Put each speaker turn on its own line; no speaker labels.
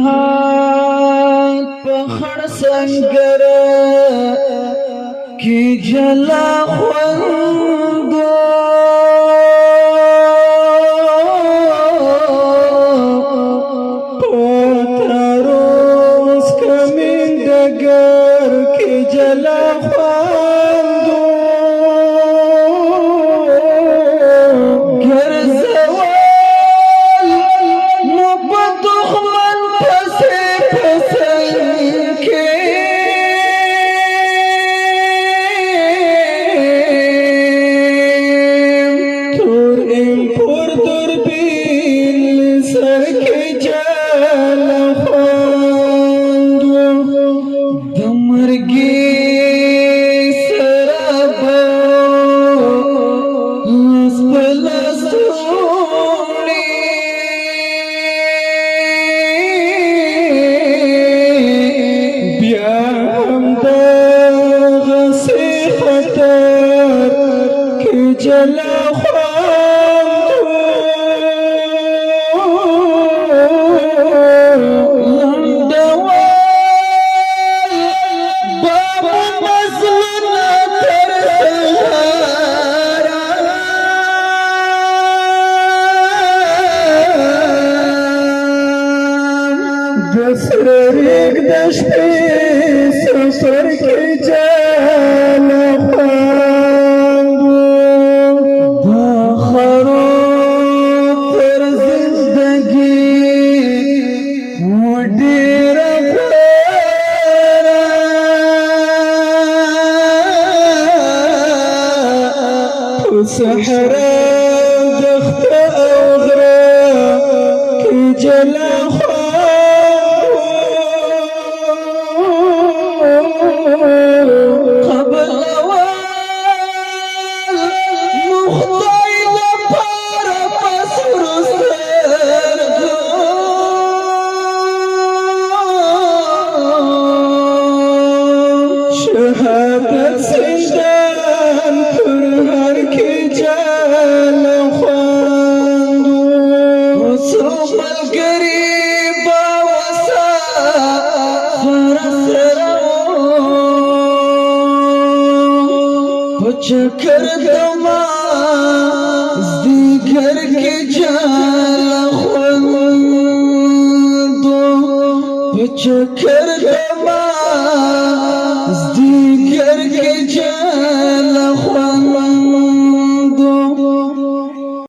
جهاد پخړ سنگر کی جلا خوندو پتروس کمین دگر کی جلا خوندو جلا سرریک دشتی سفر کی جلا خواندو داخرو تر زندگی وڈیر خورا سحرا دخت اوغرا کی جلا شهادت سندان پر هر کی جلا خواندو وصو ملگری باوسا فرسرو پچکر دما زدیگر کی جلا خواندو پچکر دما